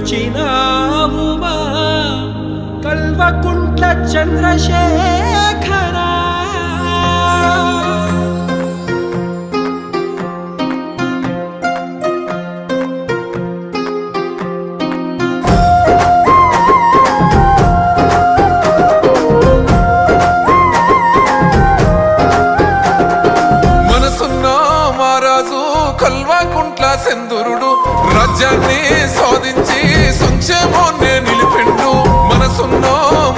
వచ్చినావుమా కల్వకుంట్ల చంద్రశేఖర కల్వకుంట్ల సెందురుడు రాజ్యాన్ని సాధించి సంక్షేమాన్ని నిలిపిండు. మనసున్న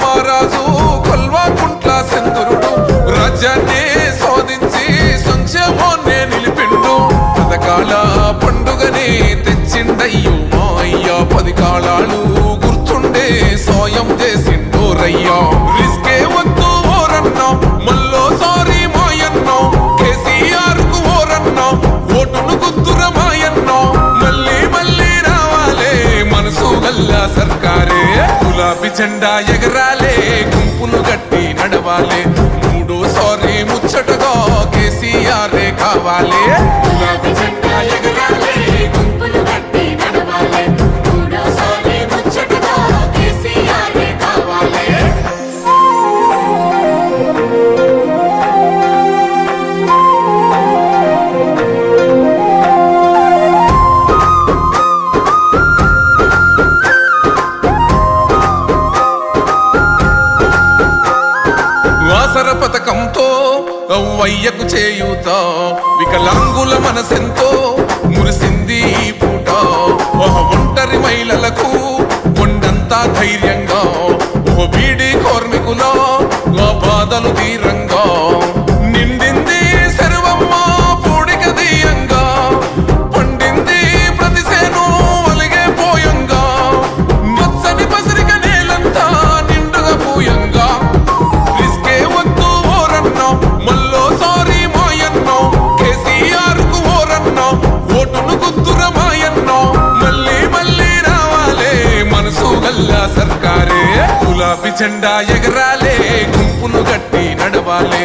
మహారాజు కల్వకుంట్ల సెందురుడు రాజ్యాన్ని సాధించి సంక్షేమాన్ని నిలిపిండు. పథకాల పండుగని తెచ్చిండయ్యో మా అయ్యా, 10 కాలాలు గుర్తుండే సాయం చేసిండు రయ్యా. రిస్కే వద్దు ఓరన్నా మళ్ళోసారి మాయన్నా, కేసీఆర్ కు ఓరన్నా ఓటును గుద్దురమాయన్నా, మళ్ళీ మళ్ళీ రావాలే మనసు గల్లా సర్కారే. గులాబీ జెండా ఎగరాలే గుంపులు గట్టి నడవాలే, 3సారి ముచ్చటగా కేసీఆరే కావాలే. గులాబీ జెండా ఎగరాలే గుంపులు గట్టి నడవాలే, 3సారి ముచ్చటగా కేసీఆరే కావాలే. వాసర పథకంతో అవ్వయ్యకు చేయూత, వికలాంగుల మనసెంతో మురిసింది ఈ పూట. ఒంటరి మహిళలకు కొండంతా ధైర్యంగా, బీడీ కార్మికుల బాధలు తీరంగా, నిండింది సర్వమ్మ పూడిక దీయంగా, పండింది ప్రతిసేను అలిగే పోయంగా, మచ్చని పసిరిక నేలంతా నిండుగా పూయంగా. రిస్కే వద్దు ఓరన్నా మళ్ళోసారి మాయన్నా, కేసీఆర్ కు ఓరన్నా ఓటును గుద్దురమాయన్నా, మళ్ళీ మళ్ళీ రావాలే మనసు గల్లా సర్కారే. గులాబీ జెండా ఎగరాలే గుంపులు గట్టి నడవాలే,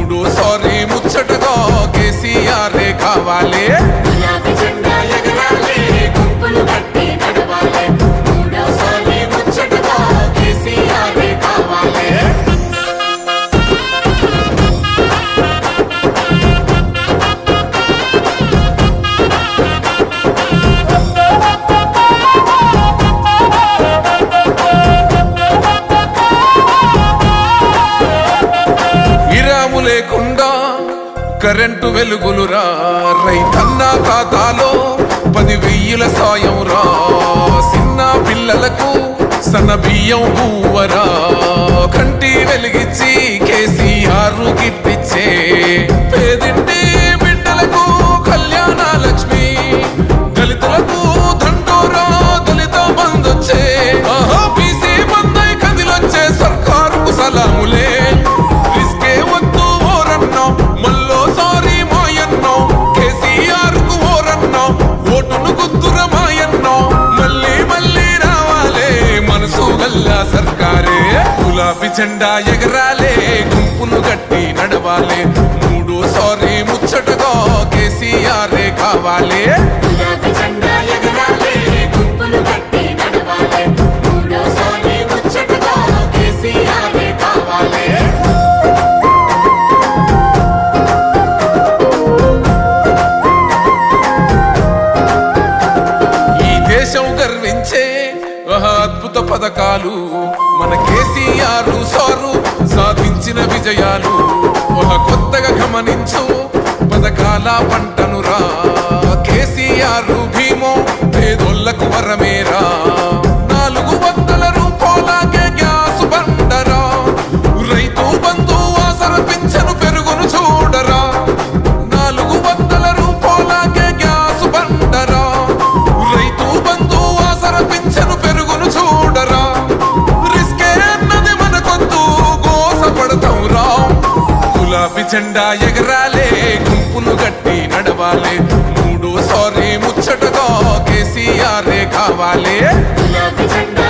3సారి ముచ్చటగా కేసీఆరే కావాలే. గులాబీ జెండా ఎగరాలే గుంపులు గట్టి నడవాలే, 3సారి ముచ్చటగా కేసీఆరే కావాలే. విరాము లేకుండా కరెంటు వెలుగులురా, రైతన్న ఖాతాలో 10,000 సాయం రా, చిన్న పిల్లలకు సన్న బియ్యం పువ్వరా, కంటి వెలిగించి కేసీఆర్ గిట్టిచ్చే, పేదింటి బిడ్డలకు కళ్యాణ లక్ష్మి, దళితులకు దండోరా దళిత బంధొచ్చే, బీసీ బంధై కదిలొచ్చే సర్కారుకు సలాములే. రిస్కే వద్దు ఓరన్నా మళ్ళోసారి మాయన్నా, కేసీఆర్ కు ఓరన్నా ఓటును గుద్దురమాయన్నా, మళ్ళీ మళ్ళీ రావాలే మనసు గల్లా సర్కారే. గులాబీ జెండా ఎగరాలే గుంపులు గట్టి నడవాలే, 3సారి ముచ్చటగా కేసీఆరే కావాలే. గులాబీ జెండా ఎగరాలే గుంపులు గట్టి నడవాలే, 3సారి ముచ్చటగా కేసీఆరే కావాలే. ఈ దేశం గర్వించే అద్భుత పథకాలు, మన కేసీఆర్ సారు సాధించిన విజయాలు. కొత్తగా గమనించు పథకాల పంటను రా, కేసీఆర్ భీమో పేదోళ్లకు వరమేరా, 400 రూపాయలకే గ్యాస్ బండరా, రైతు బంధు ఆసర పింఛను పెరుగును చూడరా, 400 రూపాయలకే గ్యాస్ బండరా, రైతు బంధు ఆసర పింఛను పెరుగును చూడరా. రిస్కే అన్నది మనకొద్దు గోసపడతాం రా. గులాబీ జెండా ఎగరాలే గుంపులు గట్టి నడవాలే, 3సారి ముచ్చటగా కేసీఆరే కావాలే. గులాబీ జెండా